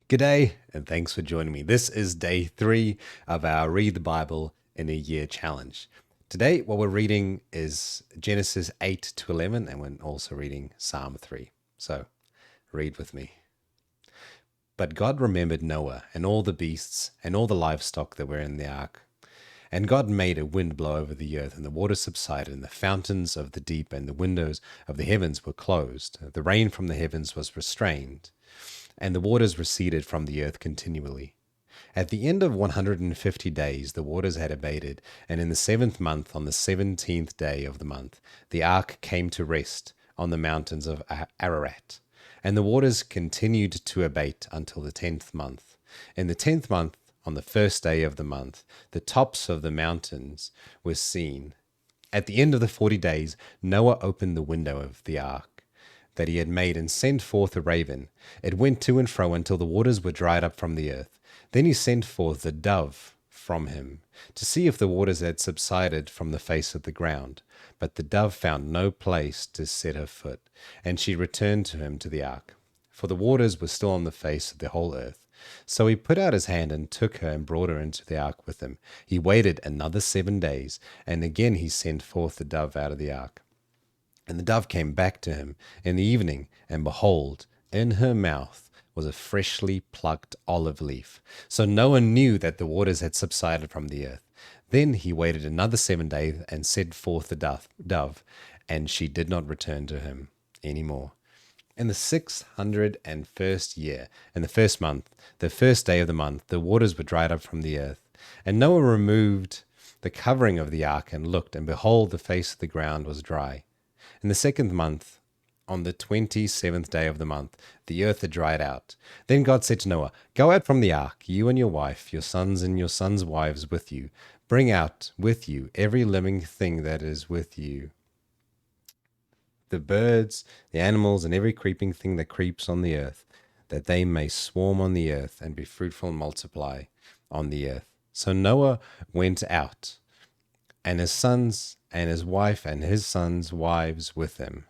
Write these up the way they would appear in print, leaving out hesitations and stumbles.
G'day, and thanks for joining me. This is day 3 of our Read the Bible in a Year challenge. Today, what we're reading is Genesis 8 to 11, and we're also reading Psalm 3. So, read with me. But God remembered Noah and all the beasts and all the livestock that were in the ark. And God made a wind blow over the earth, and the waters subsided, and the fountains of the deep and the windows of the heavens were closed. The rain from the heavens was restrained, and the waters receded from the earth continually. At the end of 150 days, the waters had abated, and in the 7th month, on the 17th day of the month, the ark came to rest on the mountains of Ararat. And the waters continued to abate until the 10th month. In the 10th month, on the first day of the month, the tops of the mountains were seen. At the end of the 40 days, Noah opened the window of the ark that he had made and sent forth a raven. It went to and fro until the waters were dried up from the earth. Then he sent forth the dove from him to see if the waters had subsided from the face of the ground. But the dove found no place to set her foot, and she returned to him to the ark, for the waters were still on the face of the whole earth. So he put out his hand and took her and brought her into the ark with him. He waited another 7 days, and again he sent forth the dove out of the ark. And the dove came back to him in the evening, and behold, in her mouth was a freshly plucked olive leaf. So Noah knew that the waters had subsided from the earth. Then he waited another 7 days and sent forth the dove, and she did not return to him any more. In the 601st year, in the 1st month, the first day of the month, the waters were dried up from the earth. And Noah removed the covering of the ark and looked, and behold, the face of the ground was dry. In the 2nd month, on the 27th day of the month, the earth had dried out. Then God said to Noah, "Go out from the ark, you and your wife, your sons and your sons' wives with you. Bring out with you every living thing that is with you, the birds, the animals, and every creeping thing that creeps on the earth, that they may swarm on the earth and be fruitful and multiply on the earth." So Noah went out, and his sons and his wife and his sons' wives with him.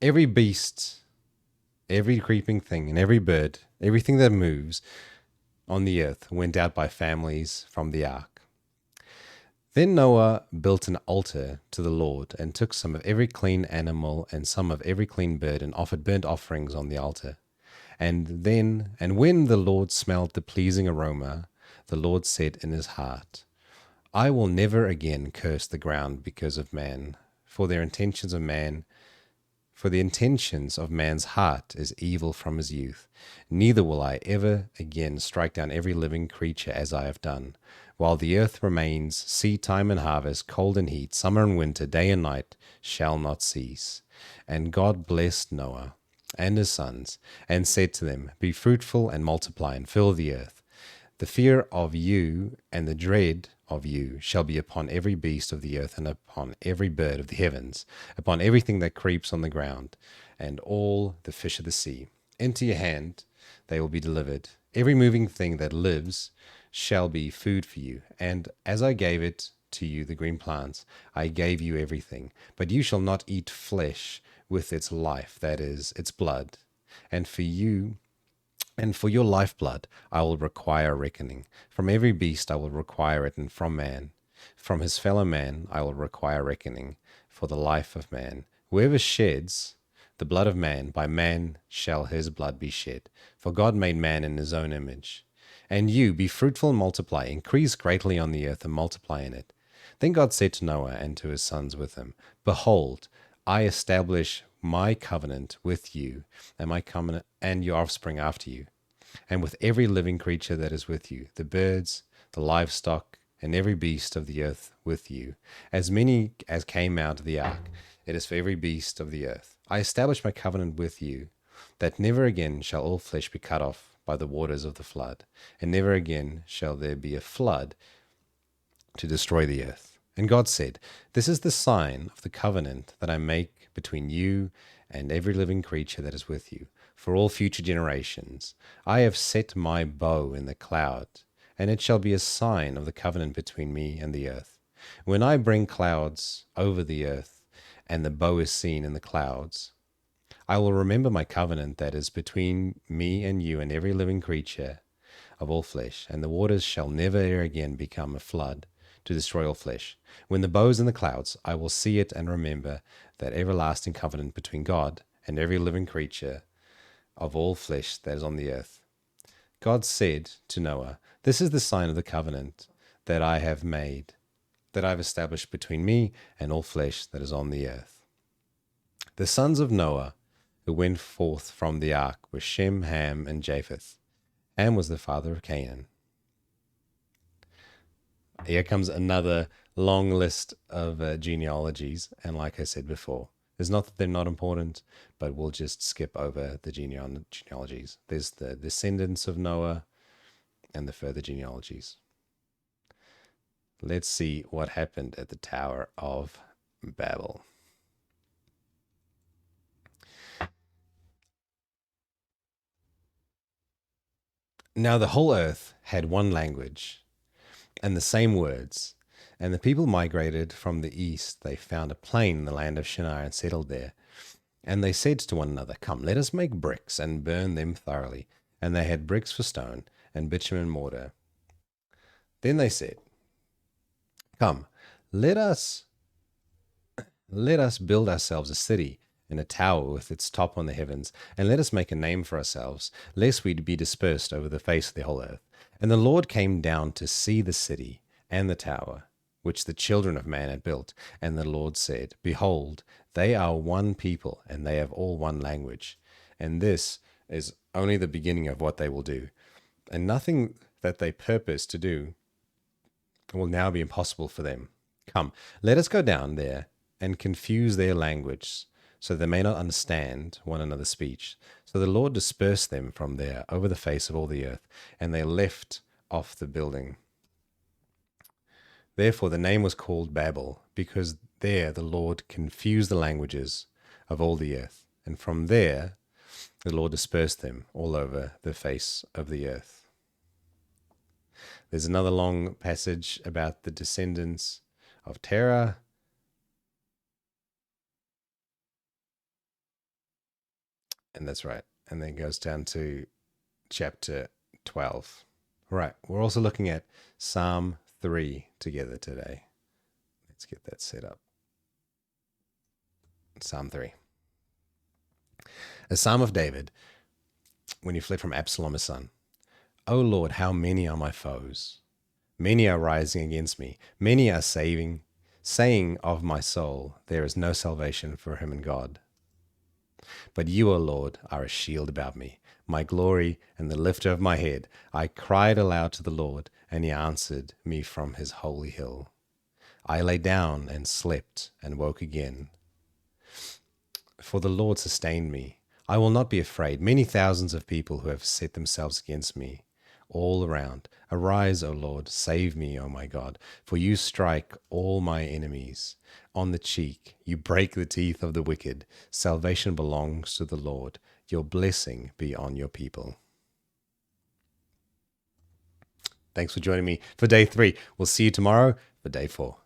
Every beast, every creeping thing, and every bird, everything that moves on the earth went out by families from the ark. Then Noah built an altar to the Lord, and took some of every clean animal and some of every clean bird, and offered burnt offerings on the altar. And when the Lord smelled the pleasing aroma, the Lord said in his heart, "I will never again curse the ground because of man, for the intentions of man's heart is evil from his youth. Neither will I ever again strike down every living creature as I have done. While the earth remains, seed time and harvest, cold and heat, summer and winter, day and night shall not cease." And God blessed Noah and his sons, and said to them, "Be fruitful and multiply, and fill the earth. The fear of you and the dread of you shall be upon every beast of the earth, and upon every bird of the heavens, upon everything that creeps on the ground, and all the fish of the sea. Into your hand they will be delivered. Every moving thing that lives shall be food for you. And as I gave it to you, the green plants, I gave you everything. But you shall not eat flesh with its life, that is, its blood. And for your lifeblood I will require reckoning. From every beast I will require it, and from his fellow man I will require reckoning for the life of man. Whoever sheds the blood of man, by man shall his blood be shed. For God made man in his own image. And you, be fruitful and multiply, increase greatly on the earth and multiply in it." Then God said to Noah and to his sons with him, "Behold, I establish my covenant with you and my covenant and your offspring after you, and with every living creature that is with you, the birds, the livestock, and every beast of the earth with you, as many as came out of the ark. It is for every beast of the earth. I establish my covenant with you, that never again shall all flesh be cut off by the waters of the flood, and never again shall there be a flood to destroy the earth." And God said, "This is the sign of the covenant that I make between you and every living creature that is with you, for all future generations. I have set my bow in the cloud, and it shall be a sign of the covenant between me and the earth. When I bring clouds over the earth, and the bow is seen in the clouds, I will remember my covenant that is between me and you and every living creature of all flesh, and the waters shall never again become a flood to destroy all flesh. When the bow is in the clouds, I will see it and remember that everlasting covenant between God and every living creature of all flesh that is on the earth. God said to Noah, "This is the sign of the covenant that I have made, that I have established between me and all flesh that is on the earth." The sons of Noah who went forth from the ark were Shem, Ham, and Japheth. Ham was the father of Canaan. Here comes another long list of genealogies, and like I said before, it's not that they're not important, but we'll just skip over the genealogies. There's the descendants of Noah and the further genealogies. Let's see what happened at the Tower of Babel. Now the whole earth had one language and the same words. And the people migrated from the east. They found a plain in the land of Shinar and settled there. And they said to one another, "Come, let us make bricks and burn them thoroughly." And they had bricks for stone and bitumen mortar. Then they said, "Come, let us build ourselves a city and a tower with its top on the heavens, and let us make a name for ourselves, lest we be dispersed over the face of the whole earth." And the Lord came down to see the city and the tower, which the children of man had built. And the Lord said, "Behold, they are one people, and they have all one language. And this is only the beginning of what they will do. And nothing that they purpose to do will now be impossible for them. Come, let us go down there and confuse their language, so they may not understand one another's speech." So the Lord dispersed them from there over the face of all the earth, and they left off the building. Therefore the name was called Babel, because there the Lord confused the languages of all the earth. And from there the Lord dispersed them all over the face of the earth. There's another long passage about the descendants of Terah. And that's right. And then it goes down to chapter 12. Right. We're also looking at Psalm 3 together today. Let's get that set up. Psalm 3. A psalm of David when he fled from Absalom his son. "O Lord, how many are my foes? Many are rising against me. Many are saying of my soul, there is no salvation for him in God. But you, O Lord, are a shield about me, my glory and the lifter of my head. I cried aloud to the Lord, and he answered me from his holy hill. I lay down and slept and woke again. For the Lord sustained me. I will not be afraid. Many thousands of people who have set themselves against me all around. Arise, O Lord, save me, O my God, for you strike all my enemies on the cheek. You break the teeth of the wicked. Salvation belongs to the Lord. Your blessing be on your people." Thanks for joining me for day 3. We'll see you tomorrow for day 4.